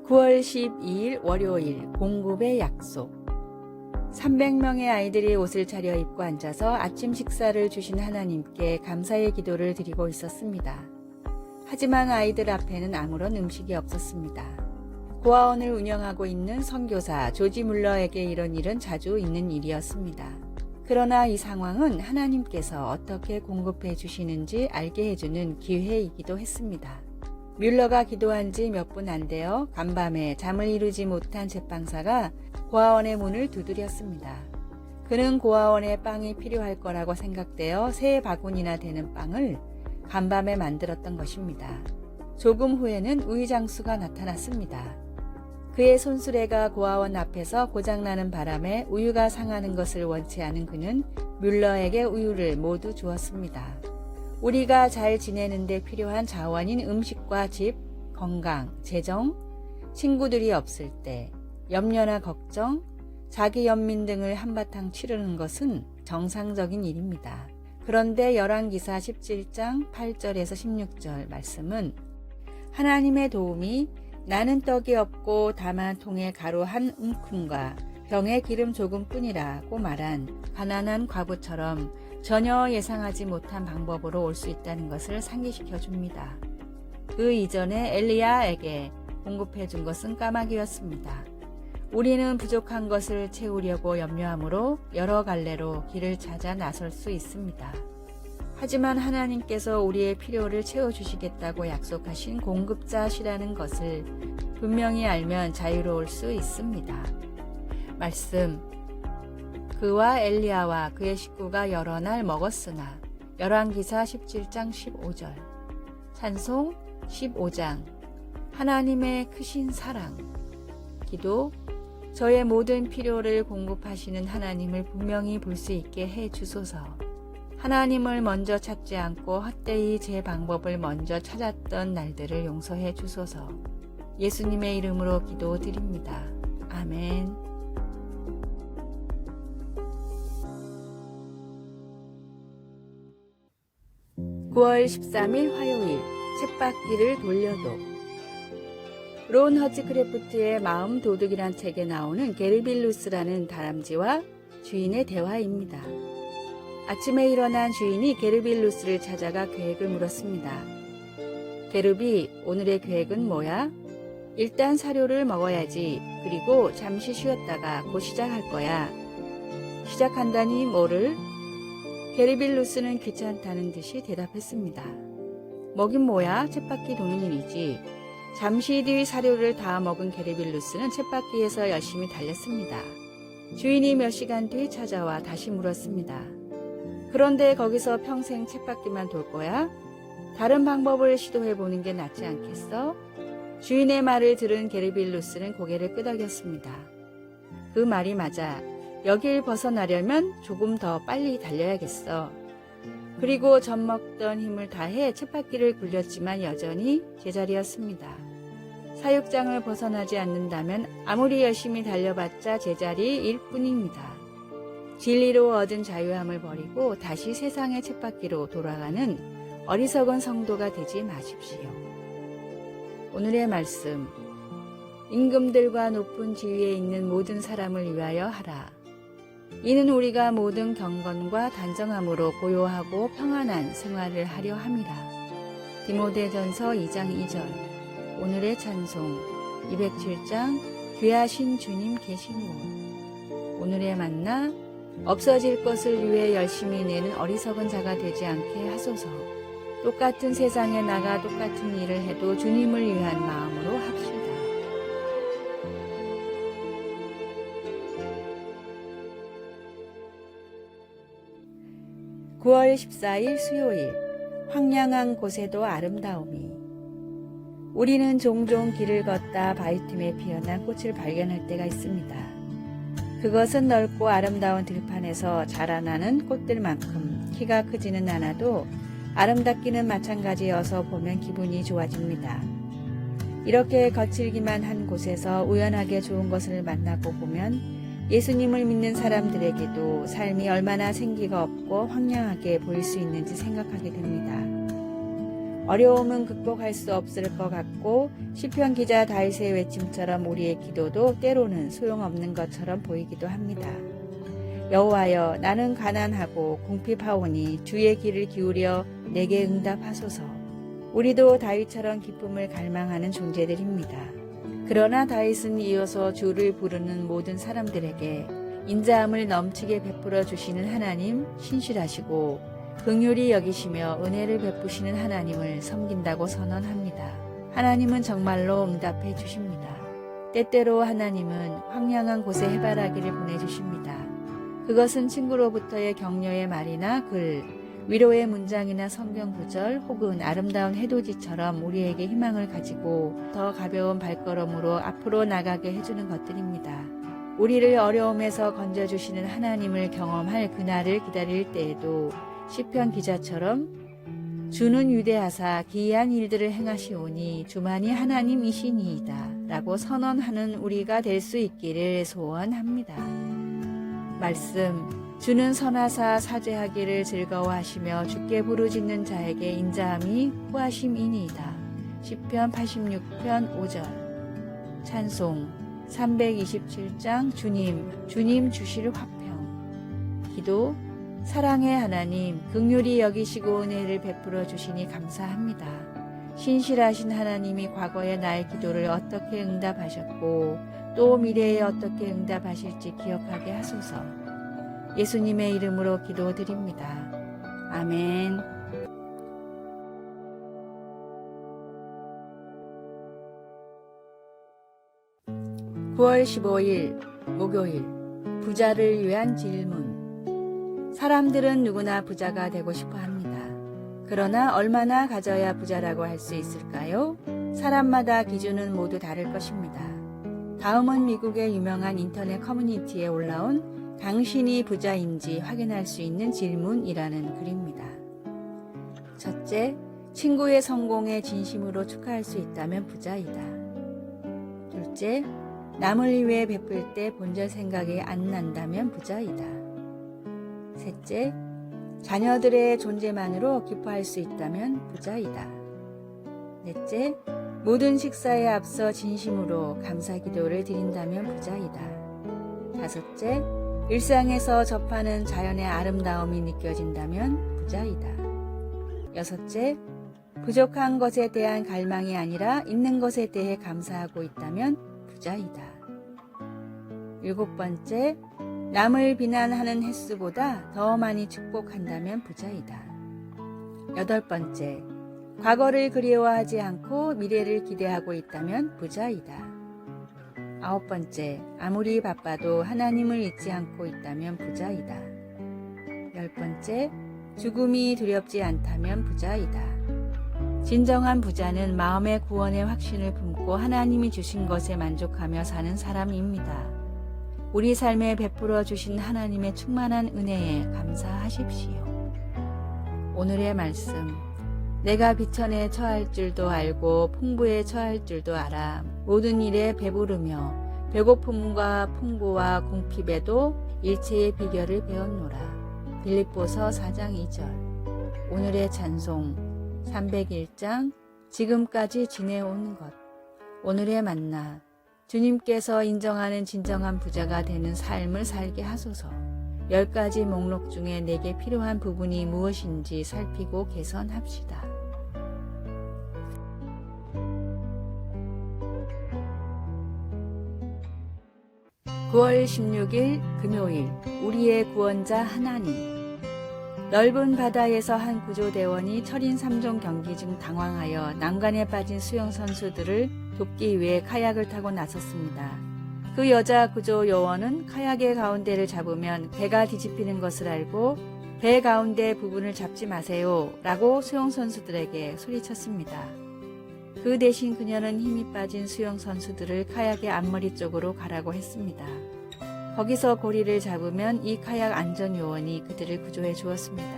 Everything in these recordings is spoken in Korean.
9월 12일 월요일 공급의 약속. 300명의 아이들이 옷을 차려입고 앉아서 아침 식사를 주신 하나님께 감사의 기도를 드리고 있었습니다. 하지만 아이들 앞에는 아무런 음식이 없었습니다. 고아원을 운영하고 있는 선교사 조지 물러에게 이런 일은 자주 있는 일이었습니다. 그러나 이 상황은 하나님께서 어떻게 공급해 주시는지 알게 해주는 기회이기도 했습니다. 뮬러가 기도한 지 몇 분 안 되어 간밤에 잠을 이루지 못한 제빵사가 고아원의 문을 두드렸습니다. 그는 고아원에 빵이 필요할 거라고 생각되어 3바구니나 되는 빵을 간밤에 만들었던 것입니다. 조금 후에는 우유장수가 나타났습니다. 그의 손수레가 고아원 앞에서 고장나는 바람에 우유가 상하는 것을 원치 않은 그는 뮬러에게 우유를 모두 주었습니다. 우리가 잘 지내는 데 필요한 자원인 음식과 집, 건강, 재정, 친구들이 없을 때, 염려나 걱정, 자기 연민 등을 한바탕 치르는 것은 정상적인 일입니다. 그런데 열왕기사 17장 8절에서 16절 말씀은 하나님의 도움이 나는 떡이 없고 다만 통에 가루 한 움큼과 병에 기름 조금뿐이라고 말한 가난한 과부처럼 전혀 예상하지 못한 방법으로 올 수 있다는 것을 상기시켜 줍니다. 그 이전에 엘리야에게 공급해 준 것은 까마귀였습니다. 우리는 부족한 것을 채우려고 염려하므로 여러 갈래로 길을 찾아 나설 수 있습니다. 하지만 하나님께서 우리의 필요를 채워주시겠다고 약속하신 공급자시라는 것을 분명히 알면 자유로울 수 있습니다. 말씀. 그와 엘리야와 그의 식구가 여러 날 먹었으나 열왕기사 17장 15절 찬송 15장 하나님의 크신 사랑 기도 저의 모든 필요를 공급하시는 하나님을 분명히 볼 수 있게 해 주소서. 하나님을 먼저 찾지 않고 헛되이 제 방법을 먼저 찾았던 날들을 용서해 주소서. 예수님의 이름으로 기도드립니다. 아멘. 9월 13일 화요일 쳇바퀴를 돌려도 론 허치크래프트의 마음 도둑이란 책에 나오는 게르빌루스라는 다람쥐와 주인의 대화입니다. 아침에 일어난 주인이 게르빌루스를 찾아가 계획을 물었습니다. 게르비, 오늘의 계획은 뭐야? 일단 사료를 먹어야지. 그리고 잠시 쉬었다가 곧 시작할 거야. 시작한다니 뭐를? 게르빌루스는 귀찮다는 듯이 대답했습니다. 먹긴 뭐야? 쳇바퀴 도는 일이지. 잠시 뒤 사료를 다 먹은 게르빌루스는 쳇바퀴에서 열심히 달렸습니다. 주인이 몇 시간 뒤 찾아와 다시 물었습니다. 그런데 거기서 평생 쳇바퀴만 돌 거야? 다른 방법을 시도해보는 게 낫지 않겠어? 주인의 말을 들은 게르빌루스는 고개를 끄덕였습니다. 그 말이 맞아. 여길 벗어나려면 조금 더 빨리 달려야겠어. 그리고 젖먹던 힘을 다해 쳇바퀴를 굴렸지만 여전히 제자리였습니다. 사육장을 벗어나지 않는다면 아무리 열심히 달려봤자 제자리일 뿐입니다. 진리로 얻은 자유함을 버리고 다시 세상의 쳇바퀴로 돌아가는 어리석은 성도가 되지 마십시오. 오늘의 말씀. 임금들과 높은 지위에 있는 모든 사람을 위하여 하라. 이는 우리가 모든 경건과 단정함으로 고요하고 평안한 생활을 하려 함이라. 디모데전서 2장 2절. 오늘의 찬송 207장 귀하신 주님 계신 곳. 오늘의 만나 없어질 것을 위해 열심히 내는 어리석은 자가 되지 않게 하소서. 똑같은 세상에 나가 똑같은 일을 해도 주님을 위한 마음으로 합시다. 9월 14일 수요일 황량한 곳에도 아름다움이. 우리는 종종 길을 걷다 바위 틈에 피어난 꽃을 발견할 때가 있습니다. 그것은 넓고 아름다운 들판에서 자라나는 꽃들만큼 키가 크지는 않아도 아름답기는 마찬가지여서 보면 기분이 좋아집니다. 이렇게 거칠기만 한 곳에서 우연하게 좋은 것을 만나고 보면 예수님을 믿는 사람들에게도 삶이 얼마나 생기가 없고 황량하게 보일 수 있는지 생각하게 됩니다. 어려움은 극복할 수 없을 것 같고 시편 기자 다윗의 외침처럼 우리의 기도도 때로는 소용없는 것처럼 보이기도 합니다. 여호와여, 나는 가난하고 궁핍하오니 주의 귀를 기울여 내게 응답하소서. 우리도 다윗처럼 기쁨을 갈망하는 존재들입니다. 그러나 다윗은 이어서 주를 부르는 모든 사람들에게 인자함을 넘치게 베풀어 주시는 하나님, 신실하시고 긍휼히 여기시며 은혜를 베푸시는 하나님을 섬긴다고 선언합니다. 하나님은 정말로 응답해 주십니다. 때때로 하나님은 황량한 곳에 해바라기를 보내주십니다. 그것은 친구로부터의 격려의 말이나 글, 위로의 문장이나 성경 구절 혹은 아름다운 해돋이처럼 우리에게 희망을 가지고 더 가벼운 발걸음으로 앞으로 나가게 해주는 것들입니다. 우리를 어려움에서 건져주시는 하나님을 경험할 그날을 기다릴 때에도 시편 기자처럼 주는 위대하사 기이한 일들을 행하시오니 주만이 하나님이시니이다 라고 선언하는 우리가 될 수 있기를 소원합니다. 말씀, 주는 선하사 사죄하기를 즐거워하시며 주께 부르짖는 자에게 인자함이 후하심이니이다. 시편 86편 5절. 찬송 327장 주님 주실 화평. 기도, 사랑의 하나님, 긍휼히 여기시고 은혜를 베풀어 주시니 감사합니다. 신실하신 하나님이 과거의 나의 기도를 어떻게 응답하셨고 또 미래에 어떻게 응답하실지 기억하게 하소서. 예수님의 이름으로 기도드립니다. 아멘. 9월 15일 목요일, 부자를 위한 질문. 사람들은 누구나 부자가 되고 싶어 합니다. 그러나 얼마나 가져야 부자라고 할 수 있을까요? 사람마다 기준은 모두 다를 것입니다. 다음은 미국의 유명한 인터넷 커뮤니티에 올라온 당신이 부자인지 확인할 수 있는 질문이라는 글입니다. 첫째, 친구의 성공에 진심으로 축하할 수 있다면 부자이다. 둘째, 남을 위해 베풀 때 본절 생각이 안 난다면 부자이다. 셋째, 자녀들의 존재만으로 기뻐할 수 있다면 부자이다. 넷째, 모든 식사에 앞서 진심으로 감사 기도를 드린다면 부자이다. 다섯째, 일상에서 접하는 자연의 아름다움이 느껴진다면 부자이다. 여섯째, 부족한 것에 대한 갈망이 아니라 있는 것에 대해 감사하고 있다면 부자이다. 일곱 번째, 남을 비난하는 횟수보다 더 많이 축복한다면 부자이다. 여덟 번째, 과거를 그리워하지 않고 미래를 기대하고 있다면 부자이다. 아홉 번째, 아무리 바빠도 하나님을 잊지 않고 있다면 부자이다. 열 번째, 죽음이 두렵지 않다면 부자이다. 진정한 부자는 마음의 구원의 확신을 품고 하나님이 주신 것에 만족하며 사는 사람입니다. 우리 삶에 베풀어 주신 하나님의 충만한 은혜에 감사하십시오. 오늘의 말씀. 내가 비천에 처할 줄도 알고 풍부에 처할 줄도 알아. 모든 일에 배부르며 배고픔과 풍부와 궁핍에도 일체의 비결을 배웠노라. 빌립보서 4장 2절. 오늘의 찬송 301장 지금까지 지내온 것. 오늘의 만나. 주님께서 인정하는 진정한 부자가 되는 삶을 살게 하소서. 10가지 목록 중에 내게 필요한 부분이 무엇인지 살피고 개선합시다. (9월 16일) 금요일, 우리의 구원자 하나님. 넓은 바다에서 한 구조대원이 철인 3종 경기 중 당황하여 난관에 빠진 수영선수들을 돕기 위해 카약을 타고 나섰습니다. 그 여자 구조 요원은 카약의 가운데를 잡으면 배가 뒤집히는 것을 알고 배 가운데 부분을 잡지 마세요 라고 수영선수들에게 소리쳤습니다. 그 대신 그녀는 힘이 빠진 수영선수들을 카약의 앞머리 쪽으로 가라고 했습니다. 거기서 고리를 잡으면 이 카약 안전요원이 그들을 구조해 주었습니다.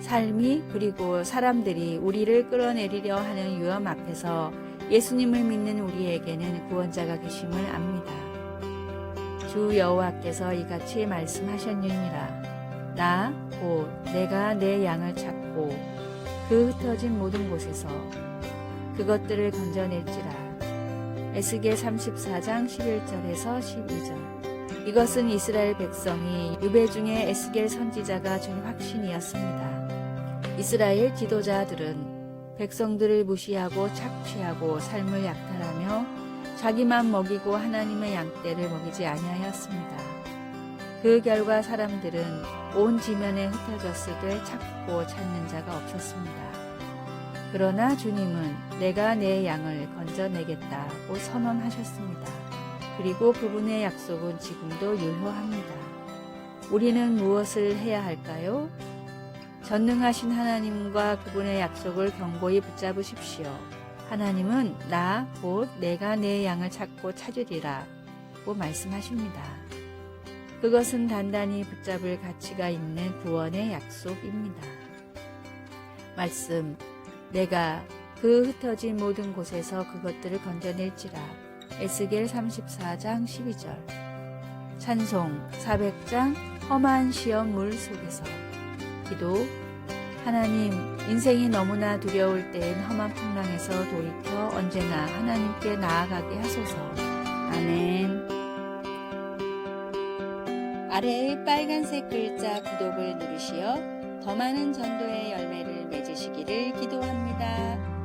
삶이 그리고 사람들이 우리를 끌어내리려 하는 위험 앞에서 예수님을 믿는 우리에게는 구원자가 계심을 압니다. 주 여호와께서 이같이 말씀하셨느니라. 나 곧 내가 내 양을 찾고 그 흩어진 모든 곳에서 그것들을 건져낼지라. 에스겔 34장 11절에서 12절. 이것은 이스라엘 백성이 유배 중에 에스겔 선지자가 준 확신이었습니다. 이스라엘 지도자들은 백성들을 무시하고 착취하고 삶을 약탈하며 자기만 먹이고 하나님의 양떼를 먹이지 아니하였습니다. 그 결과 사람들은 온 지면에 흩어졌을 때 찾고 찾는 자가 없었습니다. 그러나 주님은 내가 내 양을 건져내겠다고 선언하셨습니다. 그리고 그분의 약속은 지금도 유효합니다. 우리는 무엇을 해야 할까요? 전능하신 하나님과 그분의 약속을 견고히 붙잡으십시오. 하나님은 나 곧 내가 내 양을 찾고 찾으리라고 말씀하십니다. 그것은 단단히 붙잡을 가치가 있는 구원의 약속입니다. 말씀, 내가 그 흩어진 모든 곳에서 그것들을 건져낼지라. 에스겔 34장 12절. 찬송 400장 험한 시험 물 속에서. 기도, 하나님, 인생이 너무나 두려울 때엔 험한 풍랑에서 돌이켜 언제나 하나님께 나아가게 하소서. 아멘. 아래의 빨간색 글자 구독을 누르시어 더 많은 전도의 열매를 맺으시기를 기도합니다.